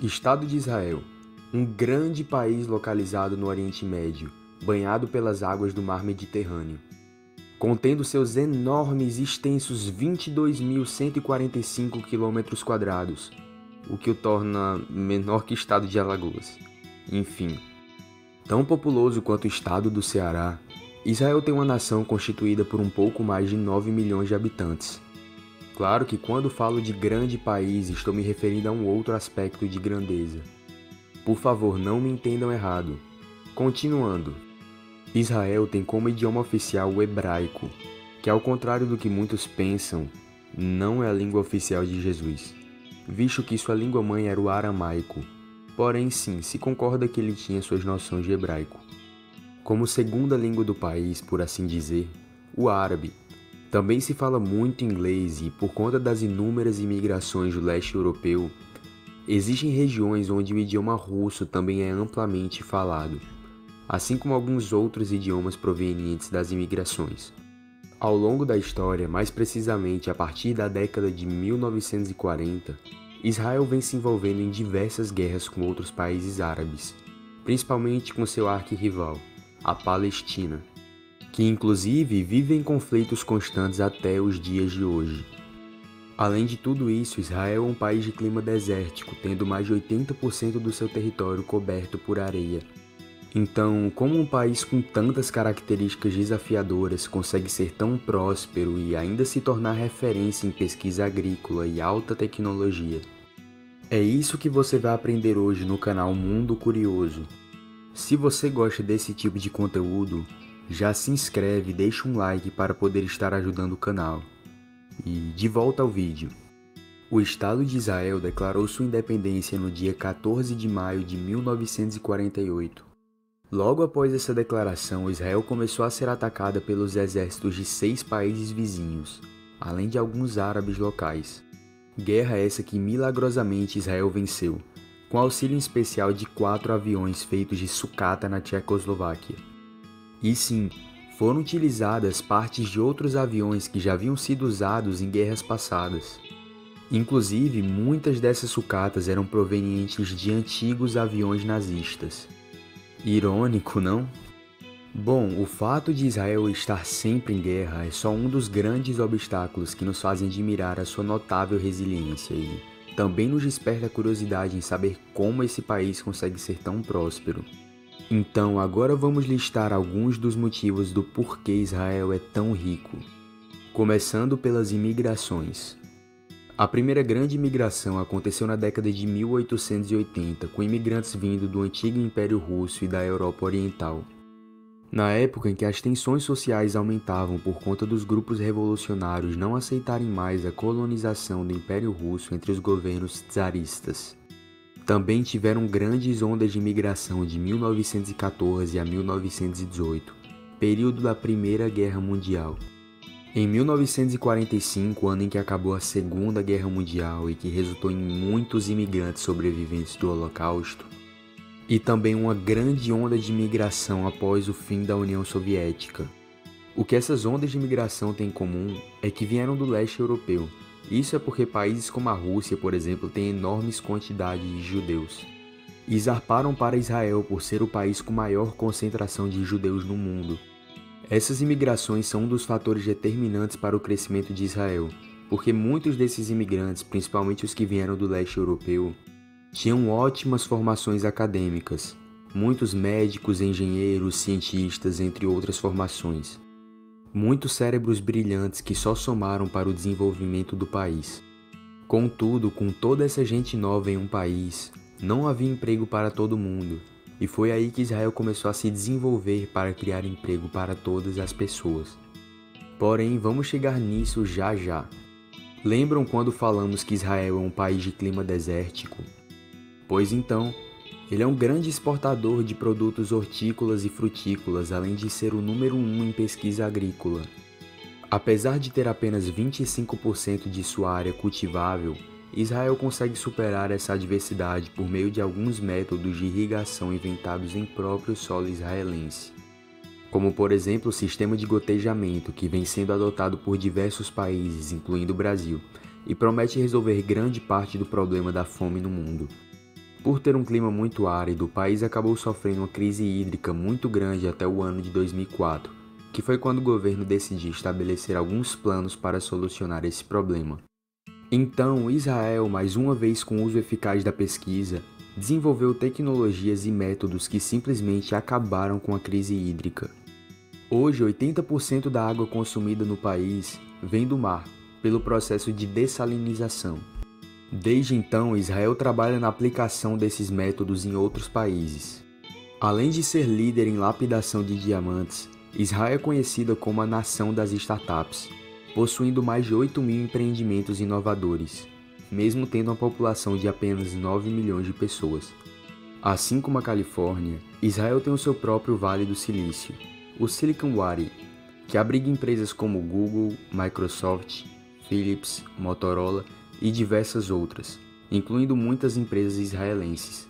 Estado de Israel, um grande país localizado no Oriente Médio, banhado pelas águas do Mar Mediterrâneo, contendo seus enormes e extensos 22.145 km², o que o torna menor que o estado de Alagoas. Enfim, tão populoso quanto o estado do Ceará, Israel tem uma nação constituída por um pouco mais de 9 milhões de habitantes. Claro que quando falo de grande país, estou me referindo a um outro aspecto de grandeza. Por favor, não me entendam errado. Continuando. Israel tem como idioma oficial o hebraico, que ao contrário do que muitos pensam, não é a língua oficial de Jesus, visto que sua língua-mãe era o aramaico. Porém, sim, se concorda que ele tinha suas noções de hebraico. Como segunda língua do país, por assim dizer, o árabe. Também se fala muito inglês e, por conta das inúmeras imigrações do leste europeu, existem regiões onde o idioma russo também é amplamente falado, assim como alguns outros idiomas provenientes das imigrações. Ao longo da história, mais precisamente a partir da década de 1940, Israel vem se envolvendo em diversas guerras com outros países árabes, principalmente com seu arquirrival, a Palestina, que inclusive vive em conflitos constantes até os dias de hoje. Além de tudo isso, Israel é um país de clima desértico, tendo mais de 80% do seu território coberto por areia. Então, como um país com tantas características desafiadoras consegue ser tão próspero e ainda se tornar referência em pesquisa agrícola e alta tecnologia? É isso que você vai aprender hoje no canal Mundo Curioso. Se você gosta desse tipo de conteúdo, já se inscreve e deixa um like para poder estar ajudando o canal. E de volta ao vídeo. O Estado de Israel declarou sua independência no dia 14 de maio de 1948. Logo após essa declaração, Israel começou a ser atacada pelos exércitos de 6 países vizinhos, além de alguns árabes locais. Guerra essa que milagrosamente Israel venceu, com auxílio especial de 4 aviões feitos de sucata na Tchecoslováquia. E sim, foram utilizadas partes de outros aviões que já haviam sido usados em guerras passadas. Inclusive, muitas dessas sucatas eram provenientes de antigos aviões nazistas. Irônico, não? Bom, o fato de Israel estar sempre em guerra é só um dos grandes obstáculos que nos fazem admirar a sua notável resiliência e também nos desperta a curiosidade em saber como esse país consegue ser tão próspero. Então, agora vamos listar alguns dos motivos do porquê Israel é tão rico. Começando pelas imigrações. A primeira grande imigração aconteceu na década de 1880, com imigrantes vindo do antigo Império Russo e da Europa Oriental. Na época em que as tensões sociais aumentavam por conta dos grupos revolucionários não aceitarem mais a colonização do Império Russo entre os governos czaristas. Também tiveram grandes ondas de imigração de 1914 a 1918, período da Primeira Guerra Mundial. Em 1945, ano em que acabou a Segunda Guerra Mundial e que resultou em muitos imigrantes sobreviventes do Holocausto, e também uma grande onda de imigração após o fim da União Soviética. O que essas ondas de imigração têm em comum é que vieram do leste europeu. Isso é porque países como a Rússia, por exemplo, têm enormes quantidades de judeus. E zarparam para Israel por ser o país com maior concentração de judeus no mundo. Essas imigrações são um dos fatores determinantes para o crescimento de Israel, porque muitos desses imigrantes, principalmente os que vieram do leste europeu, tinham ótimas formações acadêmicas, muitos médicos, engenheiros, cientistas, entre outras formações. Muitos cérebros brilhantes que só somaram para o desenvolvimento do país. Contudo, com toda essa gente nova em um país, não havia emprego para todo mundo, e foi aí que Israel começou a se desenvolver para criar emprego para todas as pessoas. Porém, vamos chegar nisso já já. Lembram quando falamos que Israel é um país de clima desértico? Pois então, ele é um grande exportador de produtos hortícolas e frutícolas, além de ser o número 1 em pesquisa agrícola. Apesar de ter apenas 25% de sua área cultivável, Israel consegue superar essa adversidade por meio de alguns métodos de irrigação inventados em próprio solo israelense, como por exemplo o sistema de gotejamento, que vem sendo adotado por diversos países, incluindo o Brasil, e promete resolver grande parte do problema da fome no mundo. Por ter um clima muito árido, o país acabou sofrendo uma crise hídrica muito grande até o ano de 2004, que foi quando o governo decidiu estabelecer alguns planos para solucionar esse problema. Então, Israel, mais uma vez com o uso eficaz da pesquisa, desenvolveu tecnologias e métodos que simplesmente acabaram com a crise hídrica. Hoje, 80% da água consumida no país vem do mar, pelo processo de dessalinização. Desde então, Israel trabalha na aplicação desses métodos em outros países. Além de ser líder em lapidação de diamantes, Israel é conhecida como a nação das startups, possuindo mais de 8 mil empreendimentos inovadores, mesmo tendo uma população de apenas 9 milhões de pessoas. Assim como a Califórnia, Israel tem o seu próprio Vale do Silício, o Silicon Valley, que abriga empresas como Google, Microsoft, Philips, Motorola e diversas outras, incluindo muitas empresas israelenses.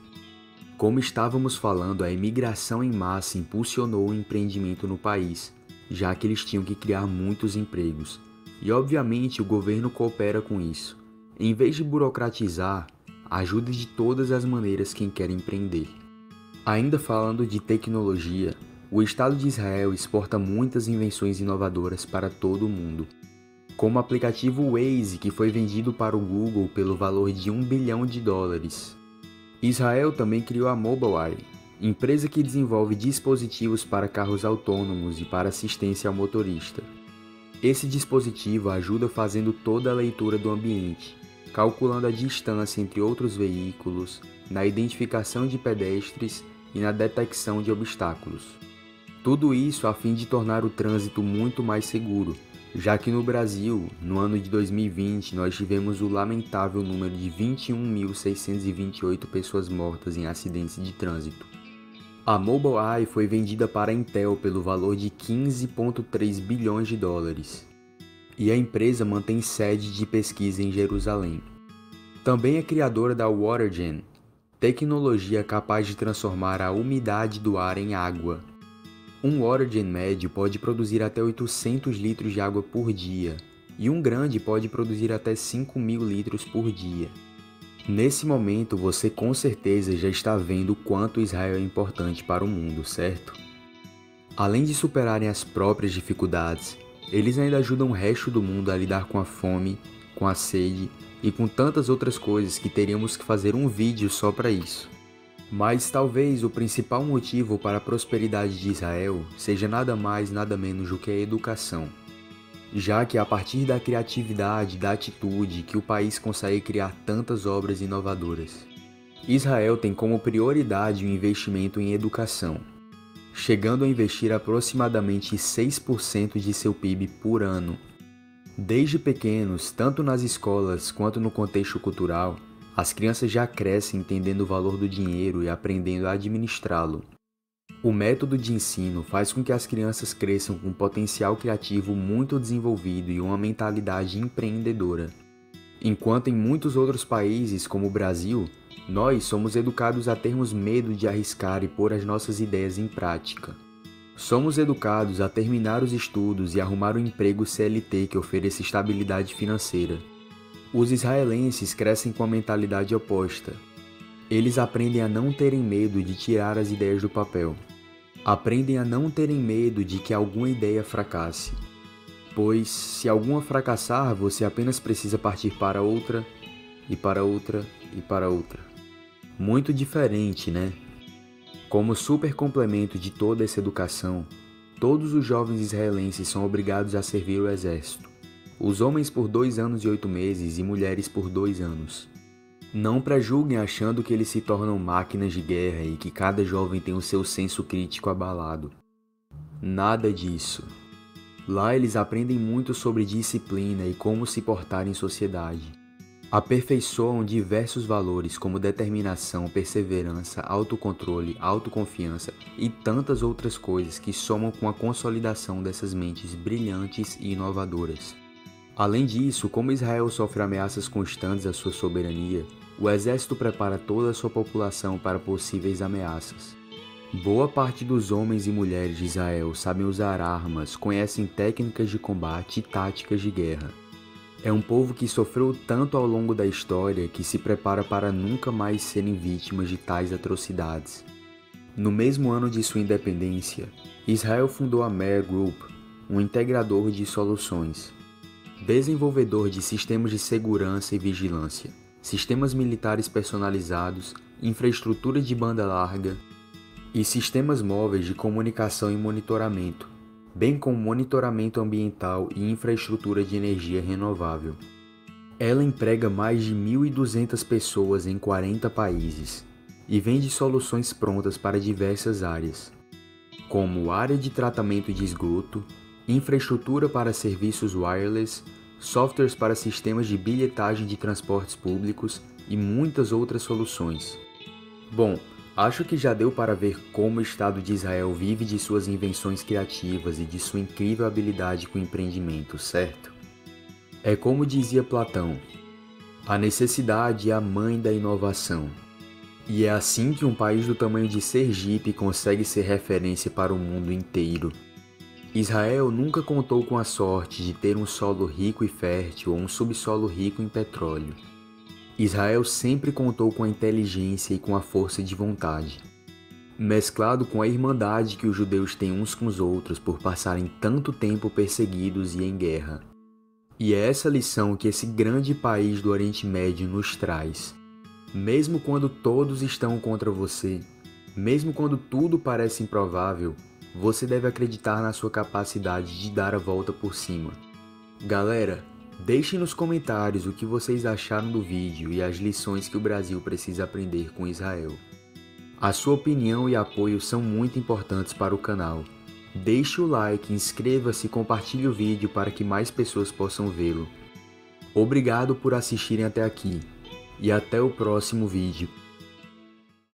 Como estávamos falando, a imigração em massa impulsionou o empreendimento no país, já que eles tinham que criar muitos empregos. E obviamente o governo coopera com isso. Em vez de burocratizar, ajuda de todas as maneiras quem quer empreender. Ainda falando de tecnologia, o Estado de Israel exporta muitas invenções inovadoras para todo o mundo, como o aplicativo Waze, que foi vendido para o Google pelo valor de $1 bilhão. Israel também criou a Mobileye, empresa que desenvolve dispositivos para carros autônomos e para assistência ao motorista. Esse dispositivo ajuda fazendo toda a leitura do ambiente, calculando a distância entre outros veículos, na identificação de pedestres e na detecção de obstáculos. Tudo isso a fim de tornar o trânsito muito mais seguro, já que no Brasil, no ano de 2020, nós tivemos o lamentável número de 21.628 pessoas mortas em acidentes de trânsito. A Mobileye foi vendida para a Intel pelo valor de $15,3 bilhões, e a empresa mantém sede de pesquisa em Jerusalém. Também é criadora da WaterGen, tecnologia capaz de transformar a umidade do ar em água. Um WaterGen médio pode produzir até 800 litros de água por dia, e um grande pode produzir até 5.000 litros por dia. Nesse momento, você com certeza já está vendo o quanto Israel é importante para o mundo, certo? Além de superarem as próprias dificuldades, eles ainda ajudam o resto do mundo a lidar com a fome, com a sede e com tantas outras coisas que teríamos que fazer um vídeo só para isso. Mas talvez o principal motivo para a prosperidade de Israel seja nada mais nada menos do que a educação, já que é a partir da criatividade e da atitude que o país consegue criar tantas obras inovadoras. Israel tem como prioridade o investimento em educação, chegando a investir aproximadamente 6% de seu PIB por ano. Desde pequenos, tanto nas escolas quanto no contexto cultural, as crianças já crescem entendendo o valor do dinheiro e aprendendo a administrá-lo. O método de ensino faz com que as crianças cresçam com um potencial criativo muito desenvolvido e uma mentalidade empreendedora. Enquanto em muitos outros países, como o Brasil, nós somos educados a termos medo de arriscar e pôr as nossas ideias em prática. Somos educados a terminar os estudos e arrumar um emprego CLT que ofereça estabilidade financeira. Os israelenses crescem com a mentalidade oposta. Eles aprendem a não terem medo de tirar as ideias do papel. Aprendem a não terem medo de que alguma ideia fracasse. Pois, se alguma fracassar, você apenas precisa partir para outra, e para outra, e para outra. Muito diferente, né? Como super complemento de toda essa educação, todos os jovens israelenses são obrigados a servir o exército. Os homens por 2 anos e 8 meses e mulheres por 2 anos. Não prejulguem achando que eles se tornam máquinas de guerra e que cada jovem tem o seu senso crítico abalado. Nada disso. Lá eles aprendem muito sobre disciplina e como se portar em sociedade. Aperfeiçoam diversos valores como determinação, perseverança, autocontrole, autoconfiança e tantas outras coisas que somam com a consolidação dessas mentes brilhantes e inovadoras. Além disso, como Israel sofre ameaças constantes à sua soberania, o exército prepara toda a sua população para possíveis ameaças. Boa parte dos homens e mulheres de Israel sabem usar armas, conhecem técnicas de combate e táticas de guerra. É um povo que sofreu tanto ao longo da história que se prepara para nunca mais serem vítimas de tais atrocidades. No mesmo ano de sua independência, Israel fundou a Meir Group, um integrador de soluções, desenvolvedor de sistemas de segurança e vigilância, sistemas militares personalizados, infraestrutura de banda larga e sistemas móveis de comunicação e monitoramento, bem como monitoramento ambiental e infraestrutura de energia renovável. Ela emprega mais de 1.200 pessoas em 40 países e vende soluções prontas para diversas áreas, como área de tratamento de esgoto, infraestrutura para serviços wireless, softwares para sistemas de bilhetagem de transportes públicos e muitas outras soluções. Bom, acho que já deu para ver como o Estado de Israel vive de suas invenções criativas e de sua incrível habilidade com empreendimento, certo? É como dizia Platão, a necessidade é a mãe da inovação. E é assim que um país do tamanho de Sergipe consegue ser referência para o mundo inteiro. Israel nunca contou com a sorte de ter um solo rico e fértil ou um subsolo rico em petróleo. Israel sempre contou com a inteligência e com a força de vontade, mesclado com a irmandade que os judeus têm uns com os outros por passarem tanto tempo perseguidos e em guerra. E é essa lição que esse grande país do Oriente Médio nos traz. Mesmo quando todos estão contra você, mesmo quando tudo parece improvável, você deve acreditar na sua capacidade de dar a volta por cima. Galera, deixem nos comentários o que vocês acharam do vídeo e as lições que o Brasil precisa aprender com Israel. A sua opinião e apoio são muito importantes para o canal. Deixe o like, inscreva-se e compartilhe o vídeo para que mais pessoas possam vê-lo. Obrigado por assistirem até aqui. E até o próximo vídeo.